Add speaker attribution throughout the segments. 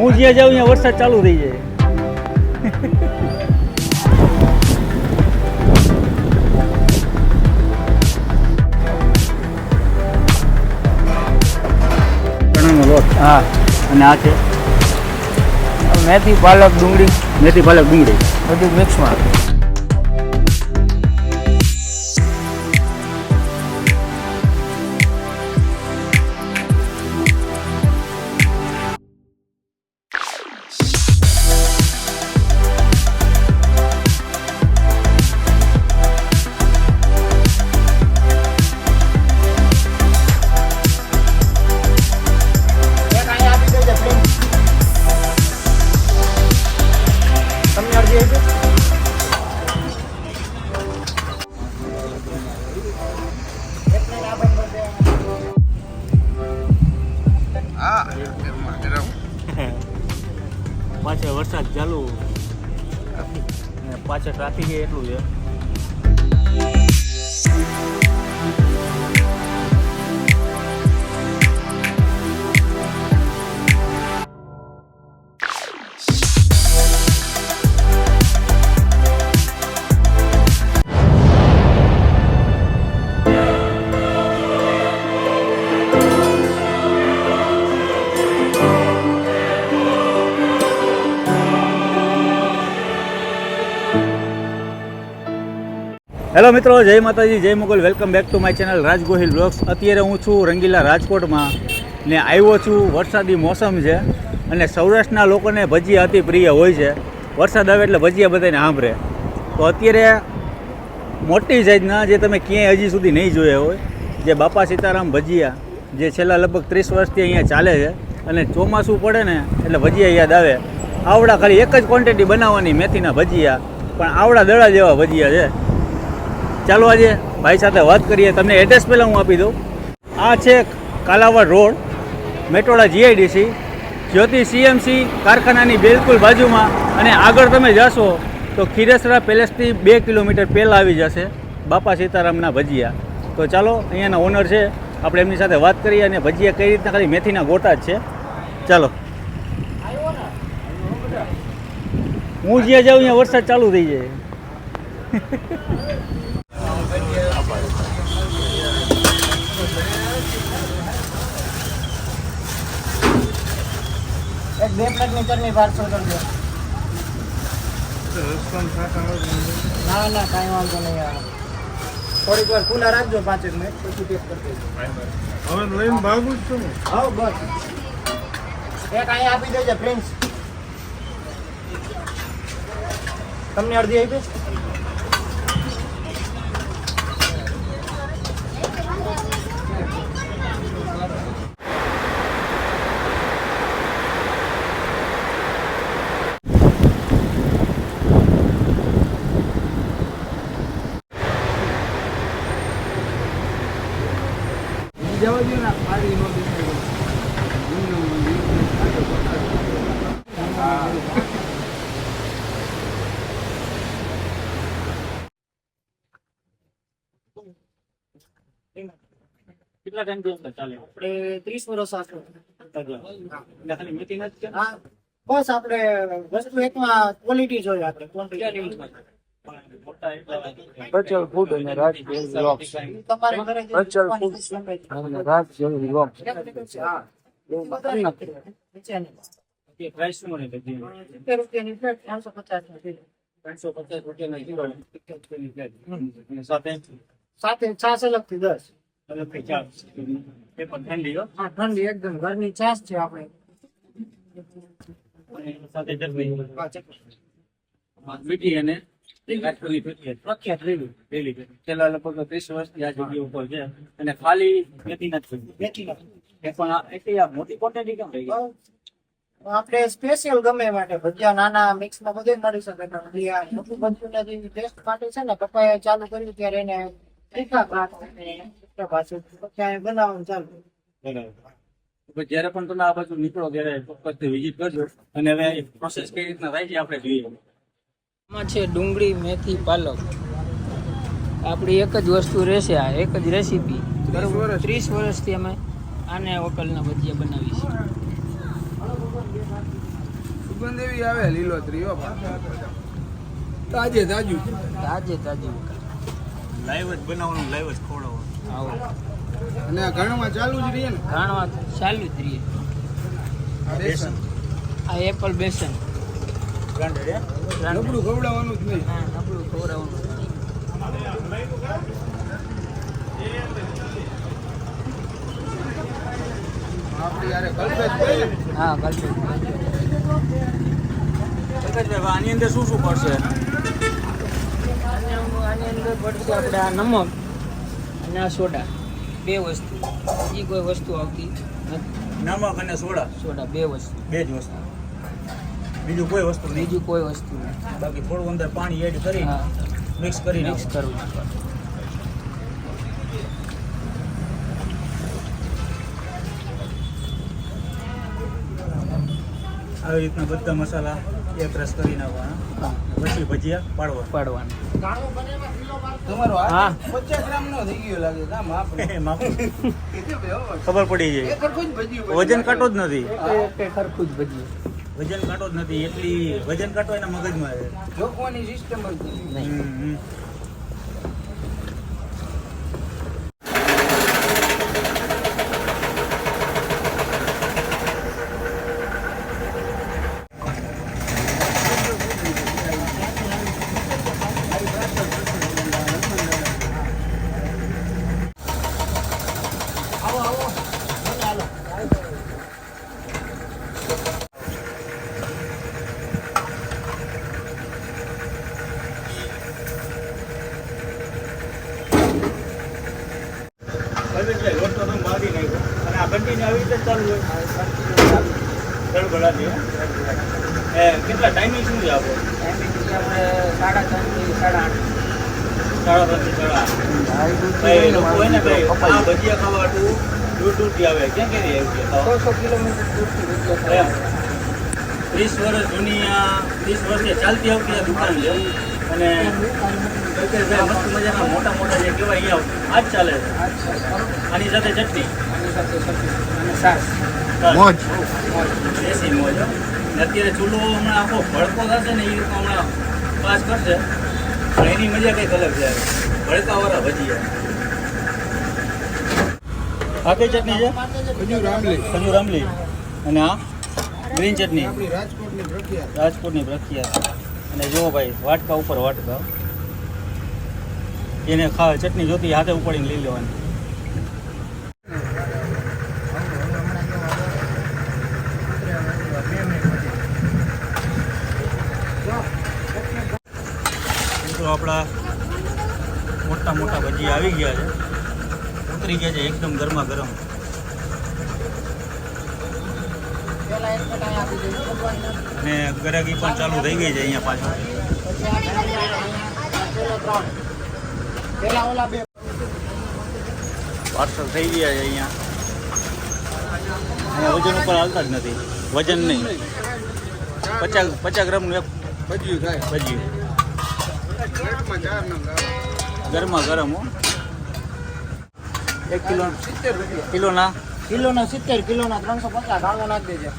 Speaker 1: હું જ્યાં જાઉં ત્યાં વરસાદ ચાલુ થઈ જાય. ચણાનો લોટ. હા. અને આ છે
Speaker 2: મેથી પાલક ડુંગળી
Speaker 1: મેથી પાલક ડુંગળી
Speaker 2: બધું મિક્સમાં.
Speaker 1: પાછળ વરસાદ ચાલુ અને પાછળ ટ્રાફિક એટલું છે. હેલો મિત્રો, જય માતાજી, જય Mughal. Welcome back to my channel Raj Gohil blogs. અત્યારે હું છું રંગીલા રાજકોટમાં ને આવ્યો છું. વરસાદી મોસમ છે અને સૌરાષ્ટ્રના લોકોને ભજીયા અતિ પ્રિય હોય છે. વરસાદ આવે એટલે ભજીયા બધાને સાંભળે. તો અત્યારે મોટી સાઈઝના જે તમે ક્યાંય હજી સુધી નહીં જોયા હોય, જે બાપા સીતારામ ભજીયા, જે છેલ્લા લગભગ 30 વર્ષથી અહીંયા ચાલે છે અને ચોમાસું પડે ને એટલે ભજીયા યાદ આવે. આવડા ખાલી એક જ ક્વોન્ટિટી બનાવવાની મેથીના ભજીયા, પણ આવડા દડા જેવા ભજીયા છે. ચાલો આજે ભાઈ સાથે વાત કરીએ. તમને એડ્રેસ પહેલાં હું આપી દઉં. આ છે કાલાવડ રોડ, મેટોડા જીઆઈડીસી, જ્યોતિ સીએમસી કારખાનાની બિલકુલ બાજુમાં. અને આગળ તમે જશો તો ખીરેસરા પેલેસથી 2 કિલોમીટર પહેલાં આવી જશે બાપા સીતારામના ભજીયા. તો ચાલો, અહીંયાના ઓનર છે, આપણે એમની સાથે વાત કરીએ. અને ભજીયા કઈ રીતના ખાલી મેથીના ગોટા જ છે. ચાલો. હું જ્યાં જાઉં ત્યાં વરસાદ ચાલુ થઈ જાય.
Speaker 2: એક 2 પ્લેટની ચટણી પાર્સલ કરજો. ના ના કાંઈ વાંધો નહીં આવે. થોડીક વાર ખુલ્લા રાખજો 5 મિનિટ, પછી પેક કરી દેજો.
Speaker 3: હવે લઈને ભાગું જ છું.
Speaker 2: હા બસ એક અહીંયા આપી દેજો પ્રિન્સ. તમને અડધી આપી.
Speaker 3: જવા દો ને, પાડી નો દેખાય.
Speaker 1: કેટલા ટાઈમ ચાલે?
Speaker 2: આપણે 30 વર્ષ આસપાસ.
Speaker 1: ખાલી મેથીના જ છે?
Speaker 2: હા બસ આપણે વસ્તુ એકમાં ક્વોલિટી જોઈએ. આપણે ક્વોન્ટિટી
Speaker 3: બચલ ફૂડ અને રાજ બ્લોગ્સ.
Speaker 2: તમારે ઘરે
Speaker 3: બચલ ફૂડ અને રાજ બ્લોગ્સ.
Speaker 2: હા એવું બધું નીચેની
Speaker 1: પ્રાઇસ શું મળે?
Speaker 2: 70 રૂપિયાની પ્લેટ 350 ની.
Speaker 1: 350 રૂપિયાના કિલો અને સાથે
Speaker 2: છાશ અલગથી 10.
Speaker 1: અલગથી 4 એ પણ ઠંડી હો.
Speaker 2: હા ઠંડી એકદમ ઘરની છાશ છે આપણે.
Speaker 1: અને સાથે ચટણી
Speaker 2: હા ચટણી
Speaker 1: મીઠી અને પ્રખ્યાત રેલી છેલ્લા લગભગ 30 વર્ષથી આ જગ્યા ઉપર છે. અને ખાલી મેથીના જ છે.
Speaker 2: મેથીના
Speaker 1: એ પણ એટલી આ મોટી ક્વોન્ટિટી કેમ થઈ ગઈ?
Speaker 2: આપણે સ્પેશિયલ ગમે માટે ભજીયા નાના મિક્સમાં બધું મળી શકે. પણ આ મોટું ભજીયું જે ટેસ્ટ માટે છે ને, પપ્પાએ ચાલુ કર્યું ત્યારે એને તીખા પાછું પછી બનાવવાનું ચાલુ.
Speaker 1: બરાબર. જયારે પણ તમે આ બાજુ નીકળો ત્યારે ચોક્કસથી વિઝિટ કરજો. અને હવે પ્રોસેસ કઈ રીતના થાય છે આપણે જોઈએ.
Speaker 4: આમાં છે ડુંગળી, મેથી, પાલક. આપણી એક જ વસ્તુ રહેશે, આ એક જ રેસીપી. 30 વર્ષથી અમે આને હોટલના ભજીયા બનાવી છે.
Speaker 3: સુગંધ એવી આવે લીલોતરી હો તાજે તાજું
Speaker 4: તાજે તાજી
Speaker 1: લાઈવ જ બનાવવાનું, લાઈવ જ ખવડાવવાનું.
Speaker 4: આવો
Speaker 3: અને આ ઘણમાં ચાલુ જ રહીએ ને
Speaker 4: ઘાણવા ચાલુ જ રહીએ.
Speaker 3: આ બેસન
Speaker 4: આ એપલ બેસન
Speaker 1: બ્રાન્ડેડ હે?
Speaker 3: નબળું ખવડાવવાનું જ નહીં.
Speaker 4: હા નબળું ખવડાવવાનું.
Speaker 3: આપણે યારે કલ્પેશ ભાઈ
Speaker 4: હા કલ્પે
Speaker 1: પ્રકાશભાઈ, આની અંદર શું શું પડશે?
Speaker 4: આની અંદર પડશે આપણે આ નમક અને આ સોડા, બે વસ્તુ. બીજી કોઈ વસ્તુ આવતી નથી.
Speaker 1: નમક અને સોડા,
Speaker 4: સોડા બે વસ્તુ,
Speaker 1: બે જ વસ્તુ, બીજું કોઈ વસ્તુ નહીં.
Speaker 4: બીજું કોઈ વસ્તુ નહીં.
Speaker 1: બાકી થોડું અંદર પાણી એડ કરી
Speaker 4: હા
Speaker 1: મિક્સ કરી
Speaker 4: મિક્સ કરવું છે.
Speaker 1: આવી રીતના બધા મસાલા એક રસ કરી નાખવાના, પછી ભજીયા પાડવાના.
Speaker 4: પાડવાનું.
Speaker 3: તમારો
Speaker 4: હા.
Speaker 3: હા 50 ગ્રામ નો થઈ ગયો લાગે કામ આપણે
Speaker 1: માપનું. ખબર પડી
Speaker 3: એ
Speaker 1: જાય.
Speaker 3: સરખું જ ભજીયું
Speaker 1: વજન કાંટો જ નથી,
Speaker 4: એક સરખું જ ભજીએ
Speaker 1: વજન કાંટો જ નથી. એટલી વજન કાંટો એના મગજમાં છે.
Speaker 3: જોખવાની સિસ્ટમ જ નથી.
Speaker 4: નહીં.
Speaker 1: લોટ તો તમે બાંધી નાખ્યો અને આ કન્ટિન્યુ આવી રીતે જ ચાલુ હોય. ગડબડાટી, હે? કેટલા ટાઈમિંગ શું છે આપણો?
Speaker 4: આપણે 3:30 થી 8:30.
Speaker 1: 3:30 થી 8:30. ભાઈ લોકો હોય ને ભાઈ આ ભજીયા ખાવા દૂર દૂરથી આવે. ક્યાં ક્યાંથી આવી છે ખાવા?
Speaker 4: 100 કિલોમીટર દૂરથી ભજીયા
Speaker 1: એમ. 30 વર્ષ જૂની આ 30 વર્ષે ચાલતી આવતી આ દુકાન છે. અને કલ્પેશભાઈ મસ્ત મજાના મોટા મોટા જે કહેવાય અહીંયા આ જ ચાલે છે. આની સાથે ચટણી,
Speaker 4: અને છાશ.
Speaker 1: મોજ, દેશી મોજ. હો. ને અત્યારે ચૂલો હમણાં આખો ભડકો થશે ને એ રીતે હમણાં પાસ કરશે, પણ એની મજા કંઈક અલગ છે. ભડકાવાળા ભજીયા. આ કઈ ચટણી છે?
Speaker 3: ખજૂર આંબલી
Speaker 1: ખજૂર આંબલી. અને આ ગ્રીન ચટણી,
Speaker 3: આપણી રાજકોટની પ્રખ્યાત.
Speaker 1: રાજકોટની પ્રખ્યાત. અને જુઓ ભાઈ વાટકા ઉપર વાટકા, એને ચટણી જોતી હાથે ઉપાડીને લઈ લેવાની. તો આપણા મોટા મોટા ભજીયા આવી ગયા છે, ઉતરી ગયા છે એકદમ ગરમા ગરમ. અને ગરાગી પણ ચાલુ થઈ ગઈ છે અહીંયા પાછળ. પાર્સલ થઈ ગયા છે અહીંયા. વજન ઉપર હાલતા જ નથી, વજન નહીં. 50 ગ્રામનું એક
Speaker 3: ભજીયું થાય
Speaker 1: ભજીયું,
Speaker 3: પ્લેટમાં 4 નંગ આવે.
Speaker 1: ગરમા ગરમ. હો. 1 કિલો
Speaker 3: 70 રૂપિયા
Speaker 1: કિલોના
Speaker 2: કિલોના 70, કિલોના 350. ગાળો નાખી દેજો.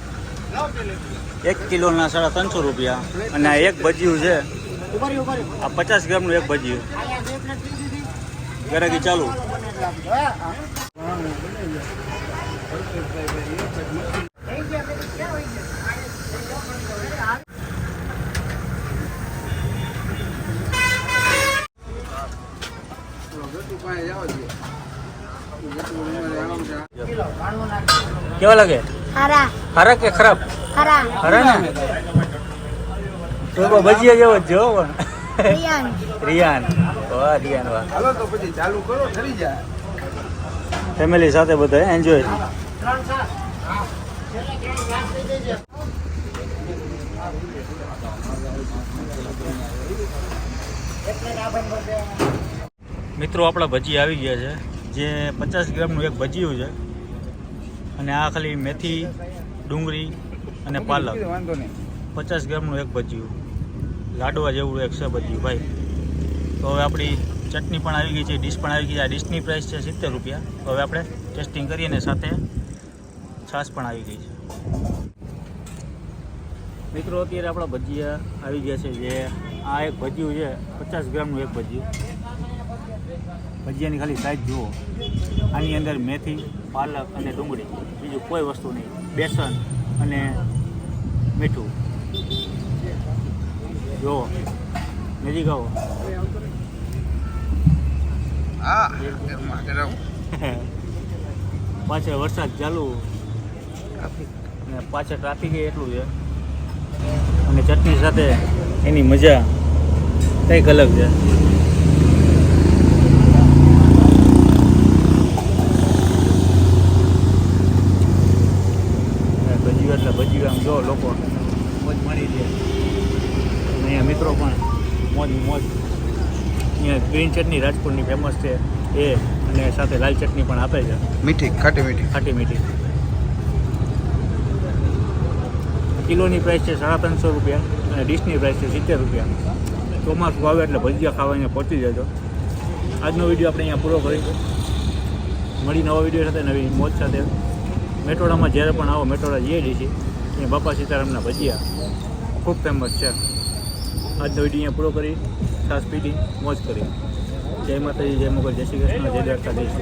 Speaker 1: 1 કિલોના 350 રૂપિયા. અને આ એક ભજીયું છે,
Speaker 2: ઉભરી ઉભરી
Speaker 1: આ 50 ગ્રામનું એક ભજીયું.
Speaker 2: અહીંયા 2 પ્લેટ લીધી હતી.
Speaker 1: ગરાગી ચાલુ.
Speaker 3: ગટુ પાસે જાવ છે. ગટુ અમારે આમ છે.
Speaker 1: કેવા લાગે?
Speaker 5: હરા
Speaker 1: ખરા કે ખરાબ?
Speaker 5: હરા
Speaker 1: ખરા ને? તો ભજીયા જેવો જ છે હો પણ.
Speaker 5: રિયાન
Speaker 1: રિયાન, વાહ રિયાન વાહ.
Speaker 3: હાલો તો પછી ચાલુ કરો થઈ જાય.
Speaker 1: ફેમિલી સાથે બધા એન્જોય.
Speaker 2: 3 છાશ. હા. છેલ્લે 3 છાશ લઈ દેજો. એક પ્લેટ આ બંધ કરી દેવાના.
Speaker 1: મિત્રો આપણા ભજી આવી ગયા છે, જે 50 ગ્રામનું એક ભજીયું છે. અને આ ખાલી મેથી, ડુંગળી અને પાલક.
Speaker 3: વાંધો નહીં.
Speaker 1: 50 ગ્રામનું એક ભજીયું, લાડવા જેવું એક છે ભજીયું ભાઈ. તો હવે આપણી ચટણી પણ આવી ગઈ છે, ડીશ પણ આવી ગઈ છે. આ ડીશની પ્રાઇસ છે 70 રૂપિયા. તો હવે આપણે ટેસ્ટિંગ કરીએ અને સાથે છાશ પણ આવી ગઈ છે. મિત્રો અત્યારે આપણા ભજીયા આવી ગયા છે. જે આ એક ભજીયું છે 50 ગ્રામનું એક ભજીયું. ભજીયાની ખાલી સાઈઝ જુઓ. આની અંદર મેથી, પાલક અને ડુંગળી, બીજું કોઈ વસ્તુ નહીં, બેસન અને મીઠું. જુઓ, નજીક આવો.
Speaker 3: હા ગરમા ગરમ.
Speaker 1: પાછળ વરસાદ ચાલુ અને પાછળ ટ્રાફિક એટલું છે. અને ચટણી સાથે એની મજા કંઈક અલગ છે. ભજીયું એટલે ભજીયું આમ જો લોકો મોજ માણી દે. અને અહીંયા મિત્રો પણ મોજ. અહીંયા ગ્રીન ચટણી રાજકોટની ફેમસ છે એ, અને સાથે લાલ ચટણી પણ આપે છે,
Speaker 3: મીઠી ખાટી મીઠી.
Speaker 1: ખાટી મીઠી. કિલોની પ્રાઇસ છે 350 રૂપિયા અને ડીશની પ્રાઇસ છે 70 રૂપિયા. ચોમાસું આવે એટલે ભજીયા ખાવા અહીંયા પહોંચી જજો. આજનો વિડીયો આપણે અહીંયા પૂરો કરીશું. મળી નવા વિડીયો સાથે, નવી મોજ સાથે. મેટોડામાં જ્યારે પણ આવો, મેટોડા જીઆઈડીસી અહીંયા બાપા સીતારામના ભજીયા ખૂબ ફેમસ છે. આજનો વિડીયો અહીંયા પૂરો કરી, છાશ પીધી, મોજ કરી. જય માતાજી, જય મોગલ, જય શ્રી કૃષ્ણ, જય દ્વારકાધીશ.